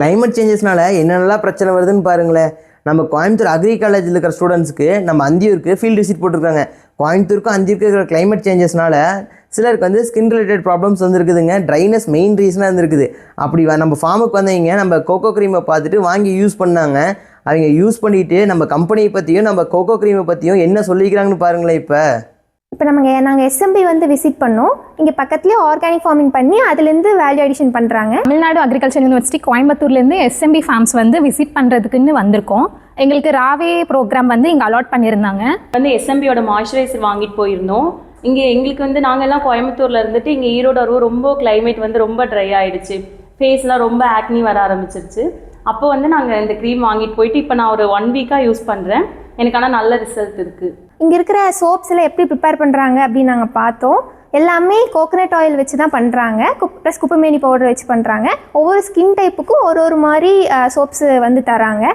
Climate சேஞ்சஸ்னால என்னென்னலாம் பிரச்சனை வருதுன்னு பாருங்களேன். நம்ம கோயம்புத்தூர் அக்ரி காலேஜில் இருக்கிற ஸ்டூடெண்ட்ஸ்க்கு நம்ம அந்தியூருக்கு ஃபீல்டு விசிட் போட்டிருக்காங்க. கோயம்புத்தூருக்கும் அந்தியூருக்கு இருக்கிற கிளைமேட் சேஞ்சஸ்னால சிலருக்கு வந்து ஸ்கின் ரிலேட்டட் ப்ராப்ளம்ஸ் வந்துருக்குதுங்க. ட்ரைனஸ் மெயின் ரீசனாக இருந்திருக்குது. அப்படி நம்ம ஃபார்முக்கு வந்தவங்க நம்ம கோகோ க்ரீமை பார்த்துட்டு வாங்கி யூஸ் பண்ணாங்க. அவங்க யூஸ் பண்ணிவிட்டு நம்ம கம்பெனியை பற்றியும் நம்ம கோகோ க்ரீமை பற்றியும் என்ன சொல்லிக்கிறாங்கன்னு பாருங்களேன். இப்போ நாங்கள் எஸ்எம்பி வந்து விசிட் பண்ணோம். இங்கே பக்கத்துலேயே ஆர்கானிக் ஃபார்மிங் பண்ணி அதுலேருந்து வேல்யூ அடிஷன் பண்ணுறாங்க. தமிழ்நாடு அக்ரிகல்ச்சர் யூனிவர்சிட்டி கோயம்புத்தூர்லேருந்து எஸ்எம்பி ஃபார்ம்ஸ் வந்து விசிட் பண்ணுறதுக்குன்னு வந்திருக்கோம். எங்களுக்கு ராவே ப்ரோக்ராம் வந்து இங்கே அலாட் பண்ணியிருந்தாங்க. எஸ்எம்பியோட மாய்ஸ்சரைசர் வாங்கிட்டு போயிருந்தோம். இங்கே எங்களுக்கு வந்து நாங்கள்லாம் கோயம்புத்தூரில் இருந்துட்டு இங்கே ஈரோடு வருவோம். ரொம்ப கிளைமேட் வந்து ரொம்ப ட்ரை ஆகிடுச்சு. ஃபேஸ்லாம் ரொம்ப ஆக்னி வர ஆரம்பிச்சிருச்சு. அப்போ வந்து நாங்கள் இந்த க்ரீம் வாங்கிட்டு போயிட்டு இப்போ நான் ஒரு 1 வீக்காக யூஸ் பண்ணுறேன். எனக்கு ஆனால் நல்ல ரிசல்ட் இருக்குது. இங்கே இருக்கிற சோப்ஸில் எப்படி ப்ரிப்பேர் பண்ணுறாங்க அப்படின்னு நாங்கள் பார்த்தோம். எல்லாமே கோகனட் ஆயில் வச்சு தான் பண்ணுறாங்க. ப்ளஸ் குப்பைமேனி பவுடர் வச்சு பண்ணுறாங்க. ஒவ்வொரு ஸ்கின் டைப்புக்கும் ஒரு மாதிரி சோப்ஸு வந்து தராங்க.